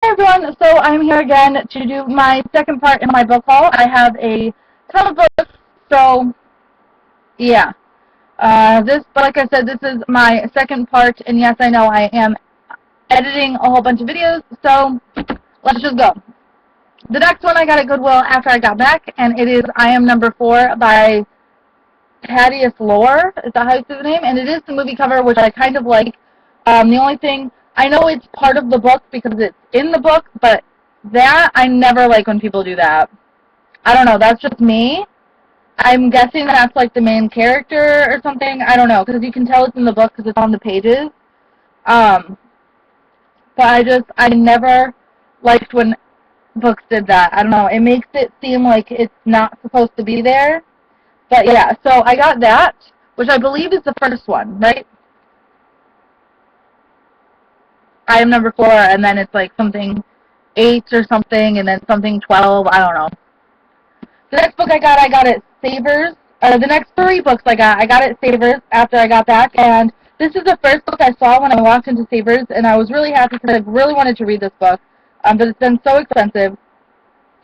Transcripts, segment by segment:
everyone, so I'm here again to do my second part in my book haul. I have a ton of books, so yeah. Like I said, this is my second part, and yes, I know I am editing a whole bunch of videos, so let's just go. The next one I got at Goodwill after I got back, and it is I Am Number 4 by Thaddeus Lohr. Is that how you say the name? And it is the movie cover, which I kind of like. The only thing, I know it's part of the book because it's in the book, but that, I never like when people do that. I don't know, that's just me. I'm guessing that's like the main character or something. I don't know, because you can tell it's in the book because it's on the pages. But I never liked when books did that. I don't know, it makes it seem like it's not supposed to be there. But yeah, so I got that, which I believe is the first one, right? I Am Number 4, and then it's like something 8 or something, and then something 12, I don't know. The next book I got at Savers. The next 3 books I got at Savers after I got back, and this is the first book I saw when I walked into Savers, and I was really happy because I really wanted to read this book, but it's been so expensive.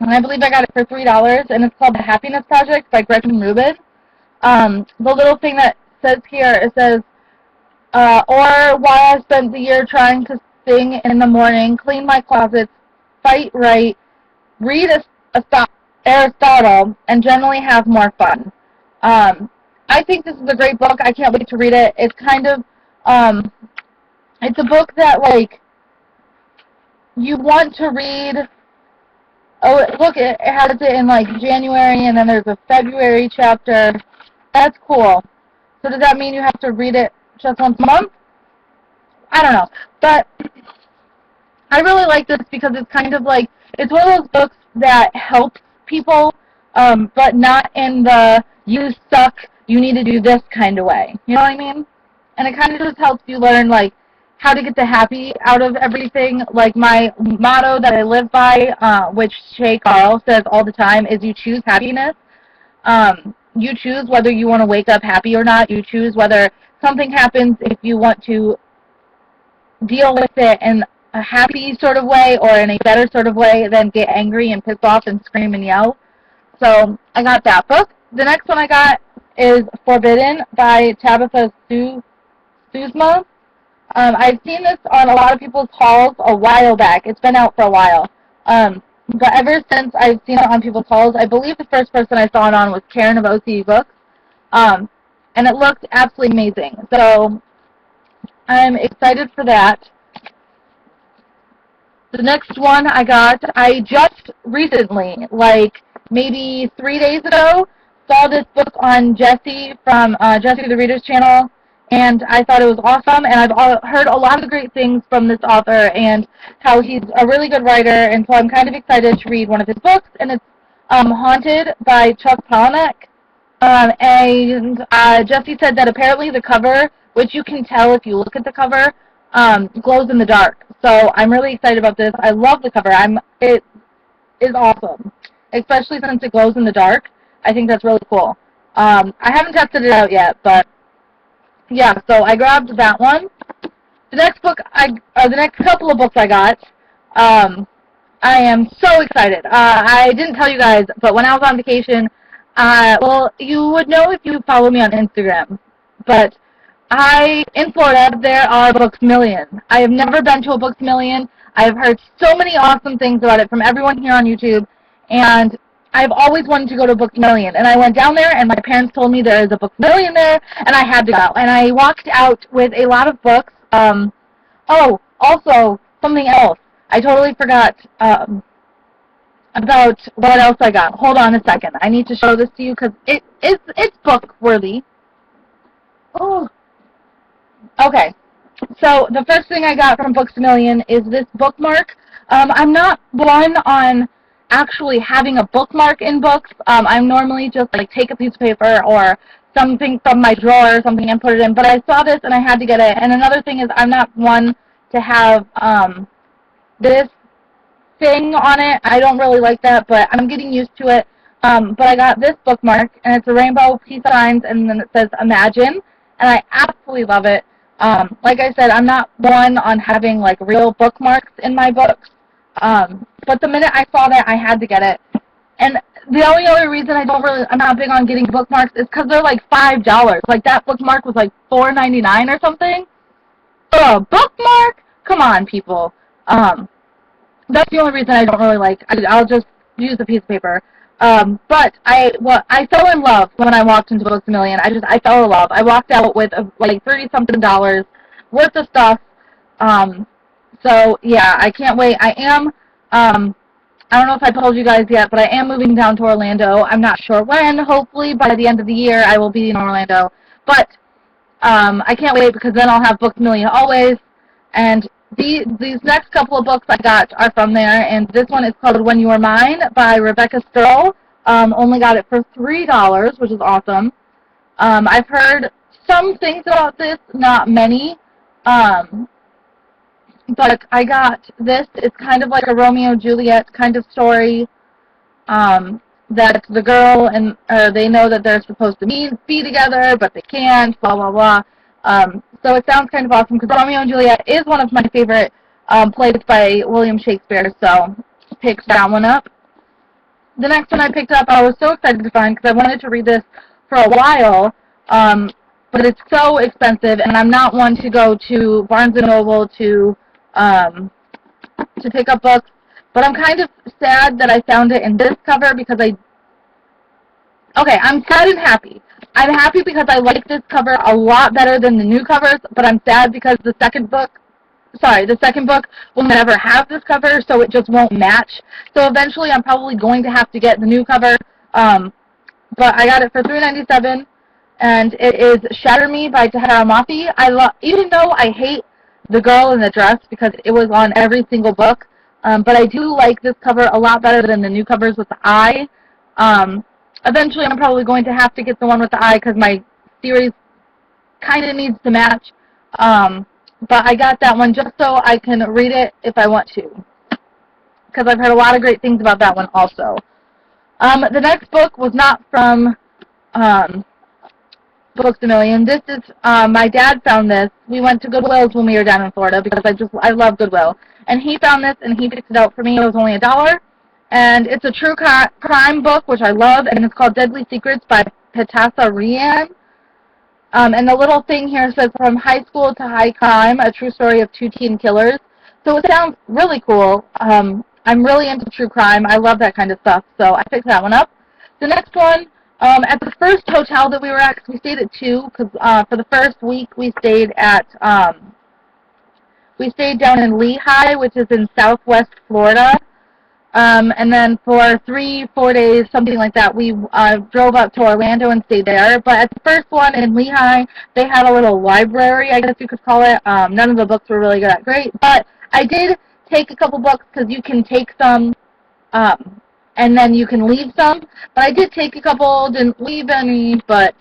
And I believe I got it for $3, and it's called The Happiness Project by Gretchen Rubin. The little thing that says here, it says, or why I spent the year trying to sing in the morning, clean my closets, fight right, read Aristotle, and generally have more fun. I think this is a great book. I can't wait to read it. It's kind of, it's a book that, like, you want to read. Oh, look, it has it in, like, January, and then there's a February chapter. That's cool. So does that mean you have to read it just once a month? I don't know. But I really like this because it's kind of like, it's one of those books that helps people, but not in the, you suck, you need to do this kind of way. You know what I mean? And it kind of just helps you learn, like, how to get the happy out of everything. Like, my motto that I live by, which Shay Carl says all the time, is you choose happiness. You choose whether you want to wake up happy or not. You choose whether something happens if you want to deal with it in a happy sort of way or in a better sort of way than get angry and piss off and scream and yell. So I got that book. The next one I got is Forbidden by Tabitha Susma. I've seen this on a lot of people's hauls a while back. It's been out for a while. But ever since I've seen it on people's hauls, I believe the first person I saw it on was Karen of OCE Books. And it looked absolutely amazing. So I'm excited for that. The next one I just recently, like maybe 3 days ago, saw this book on Jesse from Jesse the Reader's Channel, and I thought it was awesome, and I've heard a lot of great things from this author and how he's a really good writer, and so I'm kind of excited to read one of his books, and it's Haunted by Chuck Palahniuk. And Jesse said that apparently the cover, which you can tell if you look at the cover, glows in the dark. So I'm really excited about this. I love the cover. It is awesome, especially since it glows in the dark. I think that's really cool. I haven't tested it out yet, but yeah, so I grabbed that one. The next book, the next couple of books I got, I am so excited. I didn't tell you guys, but when I was on vacation, well, you would know if you follow me on Instagram, but in Florida, there are Books-A-Million. I have never been to a Books-A-Million. I have heard so many awesome things about it from everyone here on YouTube, and I've always wanted to go to a Books-A-Million. And I went down there, and my parents told me there is a Books-A-Million there, and I had to go. And I walked out with a lot of books. Oh, also, something else. I totally forgot about what else I got. Hold on a second. I need to show this to you because it's book-worthy. Oh. Okay, so the first thing I got from Books-A-Million is this bookmark. I'm not one on actually having a bookmark in books. I'm normally just like take a piece of paper or something from my drawer or something and put it in. But I saw this and I had to get it. And another thing is I'm not one to have this thing on it. I don't really like that, but I'm getting used to it. But I got this bookmark, and it's a rainbow peace signs, and then it says Imagine, and I absolutely love it. Like I said, I'm not one on having like real bookmarks in my books. But the minute I saw that, I had to get it. And the only other reason I'm not big on getting bookmarks is because they're like $5. Like, that bookmark was like $4.99 or something. For a bookmark? Come on, people. That's the only reason I don't really like. I'll just use a piece of paper. But I fell in love when I walked into Books A Million. I fell in love. I walked out with like $30-something worth of stuff. So yeah, I can't wait. I don't know if I told you guys yet, but I am moving down to Orlando. I'm not sure when. Hopefully by the end of the year I will be in Orlando. But I can't wait because then I'll have Books A Million always. And these next couple of books I got are from there, and this one is called When You Were Mine by Rebecca Sturl. Only got it for $3, which is awesome. I've heard some things about this, not many, but I got this. It's kind of like a Romeo-Juliet kind of story, that the girl and they know that they're supposed to be together, but they can't, blah, blah, blah. So it sounds kind of awesome because Romeo and Juliet is one of my favorite plays by William Shakespeare, so picked that one up. The next one I picked up, I was so excited to find because I wanted to read this for a while, but it's so expensive, and I'm not one to go to Barnes & Noble to pick up books, but I'm kind of sad that I found it in this cover because I'm sad and happy. I'm happy because I like this cover a lot better than the new covers, but I'm sad because the second book will never have this cover, so it just won't match. So eventually I'm probably going to have to get the new cover, but I got it for $3.97, and it is Shatter Me by Tahereh Mafi. Even though I hate the girl in the dress because it was on every single book, but I do like this cover a lot better than the new covers with the eye. Eventually, I'm probably going to have to get the one with the eye because my series kind of needs to match. But I got that one just so I can read it if I want to, because I've heard a lot of great things about that one also. The next book was not from Books A Million. This is, my dad found this. We went to Goodwill's when we were down in Florida because I love Goodwill. And he found this and he picked it out for me. It was only $1. And it's a true crime book, which I love, and it's called Deadly Secrets by Patassa Rian. And the little thing here says, From High School to High Crime, a true story of 2 teen killers. So it sounds really cool. I'm really into true crime. I love that kind of stuff, so I picked that one up. The next one, at the first hotel that we were at, because we stayed at 2, because for the first week we stayed down in Lehigh, which is in southwest Florida. And then for 3-4 days, something like that, we drove up to Orlando and stayed there. But at the first one in Lehigh, they had a little library, I guess you could call it. None of the books were really great, but I did take a couple books because you can take some and then you can leave some. But I did take a couple, didn't leave any, but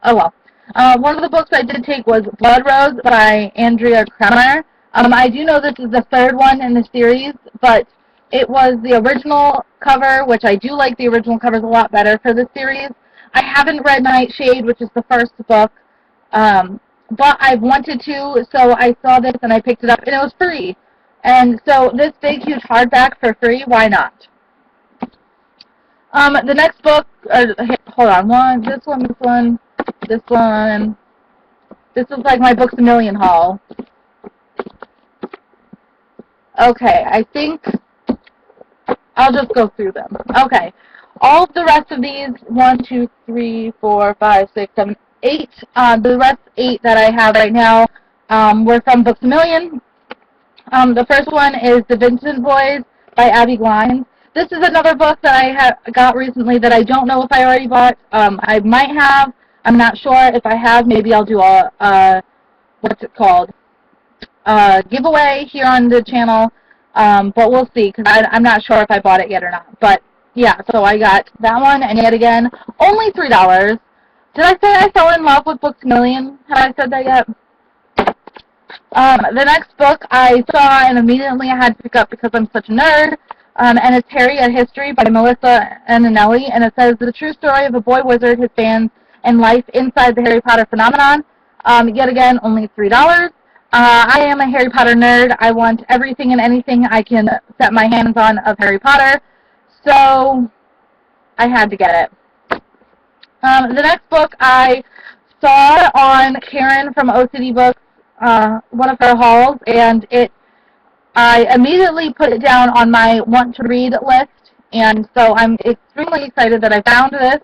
oh well. One of the books I did take was Blood Rose by Andrea Kremer. I do know this is the third one in the series, but it was the original cover, which I do like the original covers a lot better for this series. I haven't read Nightshade, which is the first book, but I've wanted to, so I saw this and I picked it up, and it was free. And so this big, huge hardback for free, why not? The next book, hold on, this one. This is like my Books A Million haul. Okay, I think I'll just go through them. Okay. All of the rest of these, 1, 2, 3, 4, 5, 6, 7, 8, the rest 8 that I have right now were from Books A Million. The first one is The Vincent Boys by Abby Glines. This is another book that I got recently that I don't know if I already bought. I might have. I'm not sure. If I have, maybe I'll do a what's it called? Giveaway here on the channel. But we'll see, because I'm not sure if I bought it yet or not. But, yeah, so I got that one, and yet again, only $3. Did I say I fell in love with Books A Million? Had I said that yet? The next book I saw, and immediately I had to pick up because I'm such a nerd, and it's Harry, A History by Melissa Antonelli, and it says, the true story of a boy wizard, his fans, and life inside the Harry Potter phenomenon. Yet again, only $3. I am a Harry Potter nerd. I want everything and anything I can set my hands on of Harry Potter, so I had to get it. The next book I saw on Karen from OCD Books, one of her hauls, and I immediately put it down on my want to read list, and so I'm extremely excited that I found this.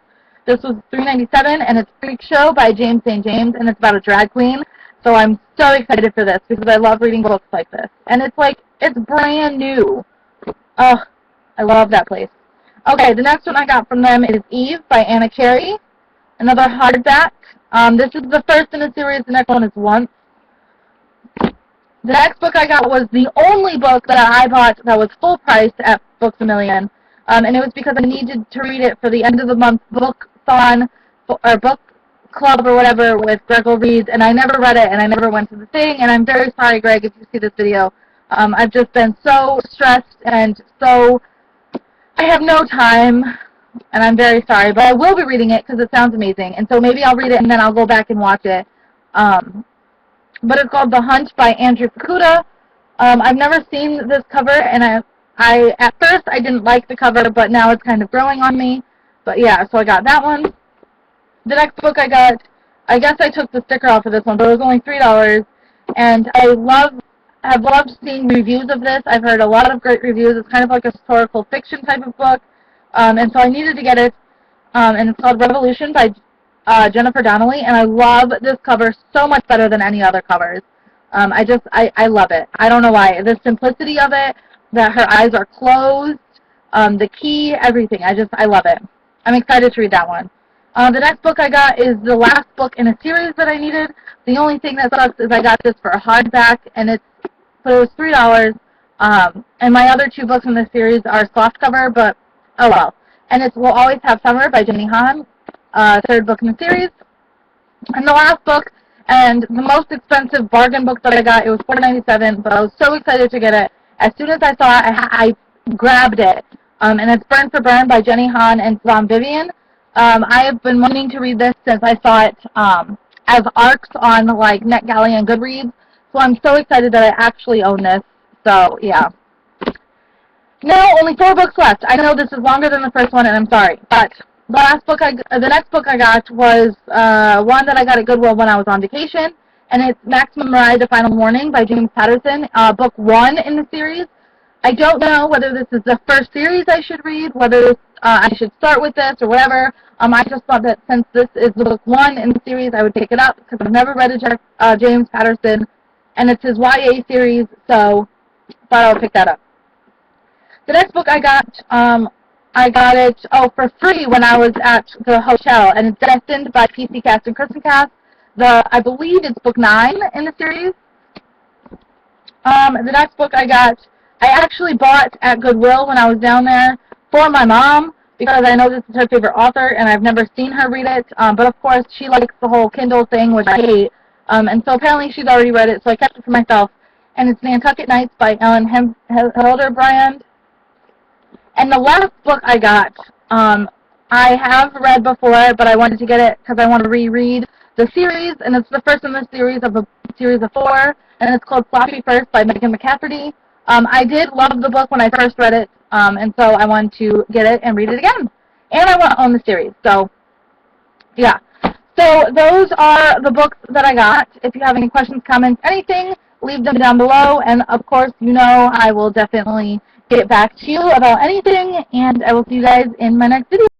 This was $3.97, and it's Freak Show by James St. James, and it's about a drag queen. So I'm so excited for this because I love reading books like this. And it's brand new. Oh, I love that place. Okay, the next one I got from them is Eve by Anna Carey, another hardback. This is the first in a series. The next one is Once. The next book I got was the only book that I bought that was full price at Books A Million, and it was because I needed to read it for the end of the month book-thon, or book club or whatever with Gregor Reads, and I never read it, and I never went to the thing, and I'm very sorry, Greg, if you see this video. I've just been so stressed, and so I have no time, and I'm very sorry, but I will be reading it because it sounds amazing, and so maybe I'll read it, and then I'll go back and watch it. But it's called The Hunt by Andrew Fukuda. I've never seen this cover, and I at first I didn't like the cover, but now it's kind of growing on me. But yeah, so I got that one. The next book I got, I guess I took the sticker off of this one, but it was only $3, and I've loved seeing reviews of this. I've heard a lot of great reviews. It's kind of like a historical fiction type of book, and so I needed to get it, and it's called Revolution by Jennifer Donnelly, and I love this cover so much better than any other covers. I love it. I don't know why. The simplicity of it, that her eyes are closed, the key, everything. I love it. I'm excited to read that one. The next book I got is the last book in a series that I needed. The only thing that sucks is I got this for a hardback, and it was $3. And my other two books in this series are softcover, but oh well. And it's We'll Always Have Summer by Jenny Han, third book in the series. And the last book, and the most expensive bargain book that I got, it was $4.97, but I was so excited to get it. As soon as I saw it, I grabbed it. And it's Burn for Burn by Jenny Han and Sam Vivian. I have been wanting to read this since I saw it as ARCs on like NetGalley and Goodreads, so I'm so excited that I actually own this. So yeah. Now only 4 books left. I know this is longer than the first one, and I'm sorry, but the next book I got was one that I got at Goodwill when I was on vacation, and it's Maximum Ride: The Final Warning by James Patterson, book 1 in the series. I don't know whether this is the first series I should read, whether I should start with this or whatever. I just thought that since this is the book 1 in the series, I would pick it up because I've never read a James Patterson, and it's his YA series, so I thought I would pick that up. The next book I got it for free when I was at the hotel, and it's Destined by PC Cast and Kristen Cast. I believe it's book 9 in the series. The next book I got, I actually bought at Goodwill when I was down there for my mom, because I know this is her favorite author, and I've never seen her read it, but of course she likes the whole Kindle thing, which I hate, and so apparently she's already read it, so I kept it for myself, and it's Nantucket Nights by Ellen Hilderbrand. And the last book I got, I have read before, but I wanted to get it because I want to reread the series, and it's the first in the series of a series of 4, and it's called Sloppy First by Megan McCafferty. I did love the book when I first read it, and so I wanted to get it and read it again. And I want to own the series, so yeah. So those are the books that I got. If you have any questions, comments, anything, leave them down below, and of course, you know I will definitely get back to you about anything, and I will see you guys in my next video.